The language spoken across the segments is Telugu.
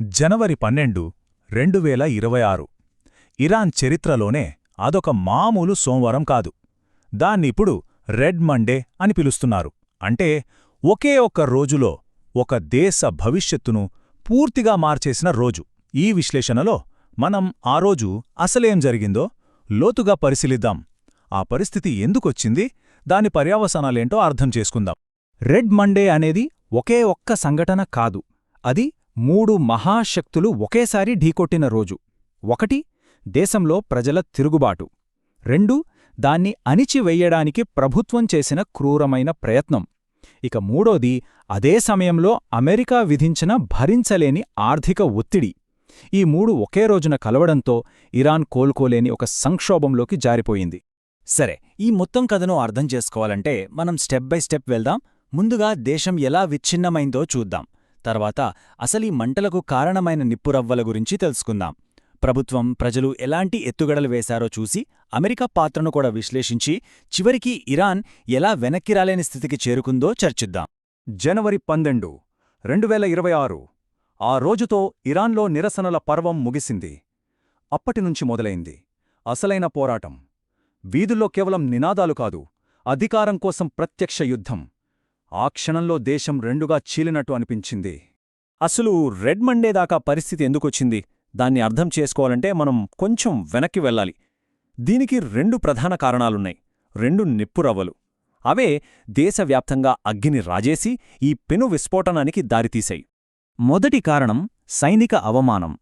జనవరి 12, 2026 ఇరాన్ చరిత్రలోనే అదొక మామూలు సోమవారం కాదు. దాన్నిప్పుడు రెడ్ మండే అని పిలుస్తున్నారు. అంటే ఒకే ఒక్క రోజులో ఒక దేశ భవిష్యత్తును పూర్తిగా మార్చేసిన రోజు. ఈ విశ్లేషణలో మనం ఆ రోజు అసలేం జరిగిందో లోతుగా పరిశీలిద్దాం. ఆ పరిస్థితి ఎందుకొచ్చింది, దాని పర్యవసానాలేంటో అర్థం చేసుకుందాం. రెడ్ మండే అనేది ఒకే ఒక్క సంఘటన కాదు. అది 3 మహాశక్తులు ఒకేసారి ఢీకొట్టిన రోజు. 1 దేశంలో ప్రజల తిరుగుబాటు. 2 దాన్ని అణిచివెయ్యడానికి ప్రభుత్వం చేసిన క్రూరమైన ప్రయత్నం. ఇక 3ది అదే సమయంలో అమెరికా విధించిన భరించలేని ఆర్థిక ఒత్తిడి. ఈ 3 ఒకే రోజున కలవడంతో ఇరాన్ కోలుకోలేని ఒక సంక్షోభంలోకి జారిపోయింది. సరే, ఈ మొత్తం కథను అర్థం చేసుకోవాలంటే మనం స్టెప్ బై స్టెప్ వెళ్దాం. ముందుగా దేశం ఎలా విచ్ఛిన్నమైందో చూద్దాం. తర్వాత అసలీ మంటలకు కారణమైన నిప్పురవ్వల గురించి తెలుసుకుందాం. ప్రభుత్వం, ప్రజలు ఎలాంటి ఎత్తుగడలు వేశారో చూసి అమెరికా పాత్రను కూడా విశ్లేషించి చివరికి ఇరాన్ ఎలా వెనక్కి రాలేని స్థితికి చేరుకుందో చర్చిద్దాం. జనవరి 12, 2026 ఆ రోజుతో ఇరాన్లో నిరసనల పర్వం ముగిసింది. అప్పటినుంచి మొదలైంది అసలైన పోరాటం. వీధుల్లో కేవలం నినాదాలు కాదు, అధికారం కోసం ప్రత్యక్ష యుద్ధం. ఆ క్షణంలో దేశం రెండుగా చీలినట్టు అనిపించింది. అసలు రెడ్ మండే దాకా పరిస్థితి ఎందుకొచ్చింది, దాన్ని అర్థం చేసుకోవాలంటే మనం కొంచెం వెనక్కి వెళ్ళాలి. దీనికి 2 ప్రధాన కారణాలున్నాయి. 2 నిప్పురవ్వలు. అవే దేశవ్యాప్తంగా అగ్గిని రాజేసి ఈ పెను విస్ఫోటనానికి దారితీశాయి. మొదటి కారణం సైనిక అవమానం.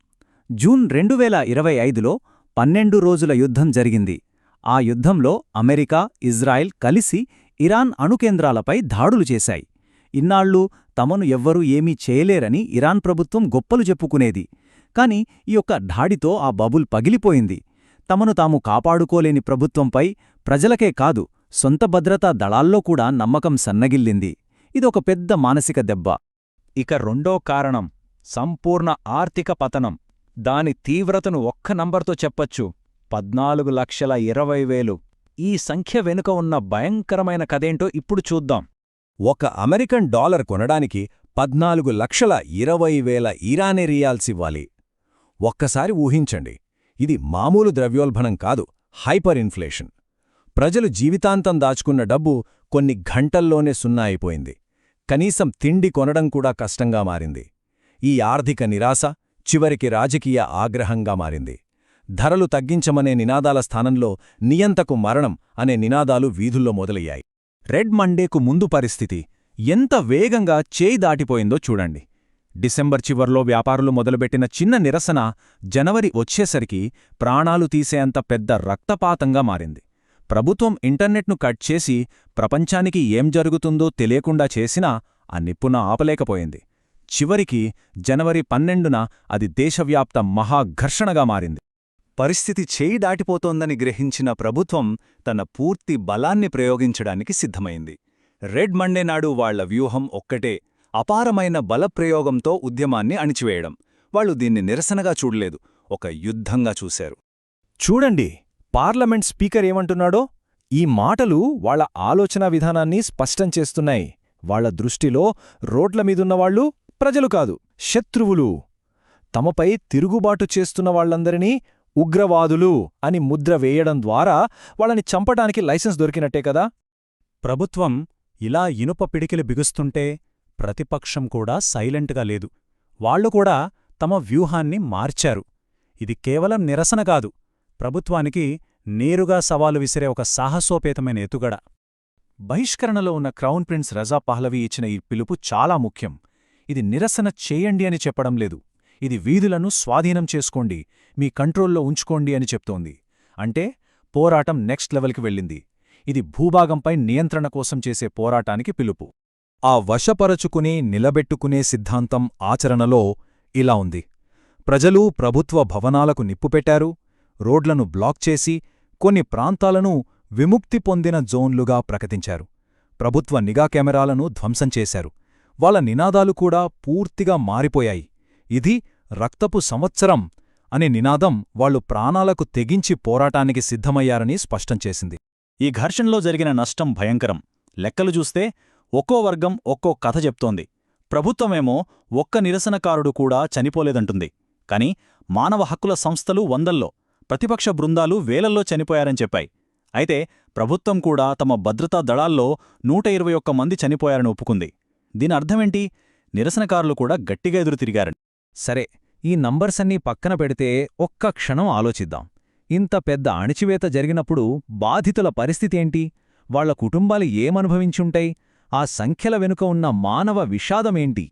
జూన్ 2025లో 12 రోజుల యుద్ధం జరిగింది. ఆ యుద్ధంలో అమెరికా, ఇజ్రాయెల్ కలిసి ఇరాన్ అణుకేంద్రాలపై దాడులు చేశాయి. ఇన్నాళ్లూ తమను ఎవ్వరూ ఏమీ చేయలేరని ఇరాన్ ప్రభుత్వం గొప్పలు చెప్పుకునేది. కాని ఈ యొక్క ఢాడితో ఆ బబుల్ పగిలిపోయింది. తమను తాము కాపాడుకోలేని ప్రభుత్వంపై ప్రజలకే కాదు, సొంత భద్రతా దళాల్లో కూడా నమ్మకం సన్నగిల్లింది. ఇదొక పెద్ద మానసిక దెబ్బ. ఇక రెండో కారణం సంపూర్ణ ఆర్థిక పతనం. దాని తీవ్రతను ఒక్క నంబర్తో చెప్పచ్చు: 14,20,000. ఈ సంఖ్య వెనుక ఉన్న భయంకరమైన కథేంటో ఇప్పుడు చూద్దాం. ఒక అమెరికన్ డాలర్ కొనడానికి 14,20,000 ఇరానీ రియాల్సివ్వాలి. ఒక్కసారి ఊహించండి, ఇది మామూలు ద్రవ్యోల్బణం కాదు, హైపర్ ఇన్ఫ్లేషన్. ప్రజలు జీవితాంతం దాచుకున్న డబ్బు కొన్ని గంటల్లోనే సున్నా అయిపోయింది. కనీసం తిండి కొనడం కూడా కష్టంగా మారింది. ఈ ఆర్థిక నిరాశ చివరికి రాజకీయ ఆగ్రహంగా మారింది. ధరలు తగ్గించమనే నినాదాల స్థానంలో నియంతకు మరణం అనే నినాదాలు వీధుల్లో మొదలయ్యాయి. రెడ్ మండేకు ముందు పరిస్థితి ఎంత వేగంగా చేయి దాటిపోయిందో చూడండి. డిసెంబర్ చివర్లో వ్యాపారులు మొదలుపెట్టిన చిన్న నిరసన జనవరి వచ్చేసరికి ప్రాణాలు తీసేంత పెద్ద రక్తపాతంగా మారింది. ప్రభుత్వం ఇంటర్నెట్ను కట్ చేసి ప్రపంచానికి ఏం జరుగుతుందో తెలియకుండా చేసినా ఆ నిప్పున ఆపలేకపోయింది. చివరికి జనవరి 12న అది దేశవ్యాప్త మహాఘర్షణగా మారింది. పరిస్థితి చేయి దాటిపోతోందని గ్రహించిన ప్రభుత్వం తన పూర్తి బలాన్ని ప్రయోగించడానికి సిద్ధమైంది. రెడ్ మండే నాడు వాళ్ల వ్యూహం ఒక్కటే: అపారమైన బలప్రయోగంతో ఉద్యమాన్ని అణిచివేయడం. వాళ్లు దీన్ని నిరసనగా చూడలేదు, ఒక యుద్ధంగా చూశారు. చూడండి, పార్లమెంట్ స్పీకర్ ఏమంటున్నాడో. ఈ మాటలు వాళ్ల ఆలోచనా విధానాన్ని స్పష్టం చేస్తున్నాయి. వాళ్ల దృష్టిలో రోడ్లమీదున్నవాళ్లు ప్రజలు కాదు, శత్రువులు. తమపై తిరుగుబాటు చేస్తున్న వాళ్లందరినీ ఉగ్రవాదులు అని ముద్ర వేయడం ద్వారా వాళ్ళని చంపడానికి లైసెన్స్ దొరికినట్టే కదా. ప్రభుత్వం ఇలా ఇనుప పిడికిలు బిగుస్తుంటే ప్రతిపక్షం కూడా సైలెంట్గా లేదు. వాళ్లు కూడా తమ వ్యూహాన్ని మార్చారు. ఇది కేవలం నిరసన కాదు, ప్రభుత్వానికి నేరుగా సవాలు విసిరే ఒక సాహసోపేతమైన ఎత్తుగడ. బహిష్కరణలో ఉన్న క్రౌన్ ప్రిన్స్ రజా పహ్లవీ ఇచ్చిన ఈ పిలుపు చాలా ముఖ్యం. ఇది నిరసన చేయండి అని చెప్పడం లేదు, ఇది వీధులను స్వాధీనం చేసుకోండి, మీ కంట్రోల్లో ఉంచుకోండి అని చెప్తోంది. అంటే పోరాటం నెక్స్ట్ లెవెల్కి వెళ్ళింది. ఇది భూభాగంపై నియంత్రణ కోసం చేసే పోరాటానికి పిలుపు. ఆ వశపరచుకుని నిలబెట్టుకునే సిద్ధాంతం ఆచరణలో ఇలా ఉంది. ప్రజలు ప్రభుత్వ భవనాలకు నిప్పుపెట్టారు, రోడ్లను బ్లాక్ చేసి కొన్ని ప్రాంతాలను విముక్తి పొందిన జోన్లుగా ప్రకటించారు. ప్రభుత్వ నిఘా కెమెరాలను ధ్వంసం చేశారు. వాళ్ళ నినాదాలు కూడా పూర్తిగా మారిపోయాయి. ఇది రక్తపు సంవత్సరం అనే నినాదం వాళ్లు ప్రాణాలకు తెగించి పోరాటానికి సిద్ధమయ్యారని స్పష్టం చేసింది. ఈ ఘర్షణలో జరిగిన నష్టం భయంకరం. లెక్కలు చూస్తే ఒక్కో వర్గం ఒక్కో కథ చెప్తోంది. ప్రభుత్వమేమో ఒక్క నిరసనకారుడు కూడా చనిపోలేదంటుంది. కాని మానవ హక్కుల సంస్థలు వందల్లో, ప్రతిపక్ష బృందాలు వేలల్లో చనిపోయారని చెప్పాయి. అయితే ప్రభుత్వం కూడా తమ భద్రతా దళాల్లో 121 మంది చనిపోయారని ఒప్పుకుంది. దీని అర్థమేంటి? నిరసనకారులు కూడా గట్టిగా ఎదురు తిరిగారని. సరే, ఈ నంబర్సన్నీ పక్కన పెడితే ఒక్క క్షణం ఆలోచిద్దాం. ఇంత పెద్ద అణిచివేత జరిగినప్పుడు బాధితుల పరిస్థితేంటి? వాళ్ల కుటుంబాలు ఏమనుభవించుంటాయి? ఆ సంఖ్యల వెనుక ఉన్న మానవ విషాదమేంటి?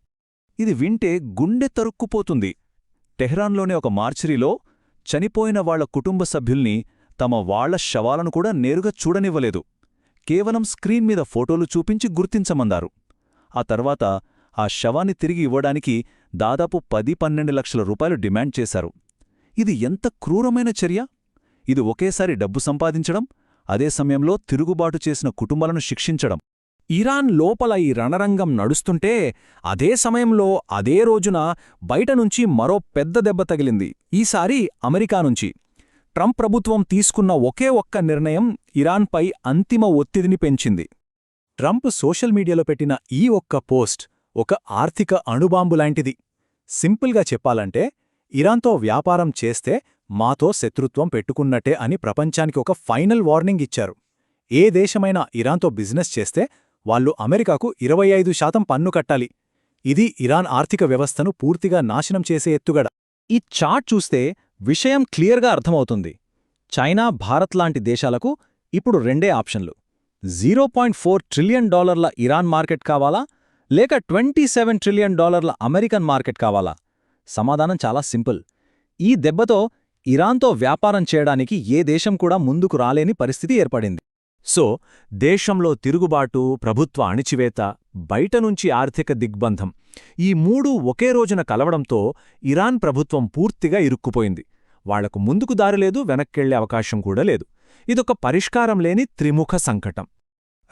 ఇది వింటే గుండె తరుక్కుపోతుంది. టెహ్రాన్లోని ఒక మార్చరీలో చనిపోయిన వాళ్ల కుటుంబ సభ్యుల్ని తమ వాళ్ల శవాలను కూడా నేరుగా చూడనివ్వలేదు. కేవలం స్క్రీన్ మీద ఫోటోలు చూపించి గుర్తించమన్నారు. ఆ తర్వాత ఆ శవాన్ని తిరిగి ఇవ్వడానికి దాదాపు 10-12 లక్షల రూపాయలు డిమాండ్ చేశారు. ఇది ఎంత క్రూరమైన చర్య! ఇది ఒకేసారి డబ్బు సంపాదించడం, అదే సమయంలో తిరుగుబాటు చేసిన కుటుంబాలను శిక్షించడం. ఇరాన్ లోపల ఈ రణరంగం నడుస్తుంటే అదే సమయంలో అదే రోజున బయటనుంచి మరో పెద్ద దెబ్బ తగిలింది. ఈసారి అమెరికా నుంచి. ట్రంప్ ప్రభుత్వం తీసుకున్న ఒకే ఒక్క నిర్ణయం ఇరాన్పై అంతిమ ఒత్తిడిని పెంచింది. ట్రంప్ సోషల్ మీడియాలో పెట్టిన ఈ ఒక్క పోస్ట్ ఒక ఆర్థిక అణుబాంబులాంటిది. సింపుల్గా చెప్పాలంటే, ఇరాన్తో వ్యాపారం చేస్తే మాతో శత్రుత్వం పెట్టుకున్నట్టే అని ప్రపంచానికి ఒక ఫైనల్ వార్నింగ్ ఇచ్చారు. ఏ దేశమైనా ఇరాన్తో బిజినెస్ చేస్తే వాళ్లు అమెరికాకు 25% పన్ను కట్టాలి. ఇది ఇరాన్ ఆర్థిక వ్యవస్థను పూర్తిగా నాశనం చేసే ఎత్తుగడ. ఈ చార్ట్ చూస్తే విషయం క్లియర్గా అర్థమవుతుంది. చైనా, భారత్ లాంటి దేశాలకు ఇప్పుడు రెండే ఆప్షన్లు. $0.4 ట్రిలియన్ ఇరాన్ మార్కెట్ కావాలా, లేక $27 ట్రిలియన్ అమెరికన్ మార్కెట్ కావాలా? సమాధానం చాలా సింపుల్. ఈ దెబ్బతో ఇరాన్తో వ్యాపారం చేయడానికి ఏ దేశం కూడా ముందుకు రాలేని పరిస్థితి ఏర్పడింది. సో, దేశంలో తిరుగుబాటు, ప్రభుత్వ అణిచివేత, బయటనుంచి ఆర్థిక దిగ్బంధం, ఈ మూడూ ఒకే రోజున కలవడంతో ఇరాన్ ప్రభుత్వం పూర్తిగా ఇరుక్కుపోయింది. వాళ్లకు ముందుకు దారిలేదు, వెనక్కెళ్లే అవకాశం కూడా లేదు. ఇదొక పరిష్కారం లేని త్రిముఖ సంకటం.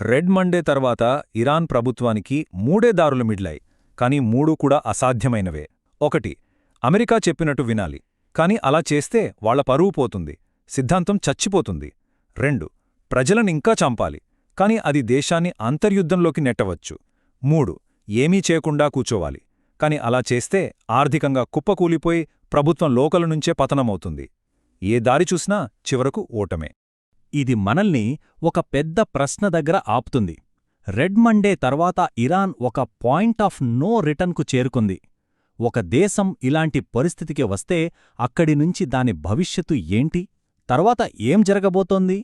రెడ్ మండే తర్వాత ఇరాన్ ప్రభుత్వానికి మూడే దారులు మిడ్లాయి. కాని మూడూ కూడా అసాధ్యమైనవే. 1. అమెరికా చెప్పినట్టు వినాలి. కాని అలా చేస్తే వాళ్ల పరువు పోతుంది, సిద్ధాంతం చచ్చిపోతుంది. 2. ప్రజలనింకా చంపాలి, కాని అది దేశాన్ని అంతర్యుద్ధంలోకి నెట్టవచ్చు. 3. ఏమీ చేయకుండా కూచోవాలి, కాని అలా చేస్తే ఆర్థికంగా కుప్పకూలిపోయి ప్రభుత్వం లోకల నుంచే పతనమవుతుంది. ఏ దారి చూసినా చివరకు ఓటమే. ఇది మనల్ని ఒక పెద్ద ప్రశ్న దగ్గర ఆపుతుంది. రెడ్ మండే తర్వాత ఇరాన్ ఒక పాయింట్ ఆఫ్ నో రిటర్న్కు చేరుకుంది. ఒక దేశం ఇలాంటి పరిస్థితికి వస్తే అక్కడి నుంచి దాని భవిష్యత్తు ఏంటి? తర్వాత ఏం జరగబోతోంది?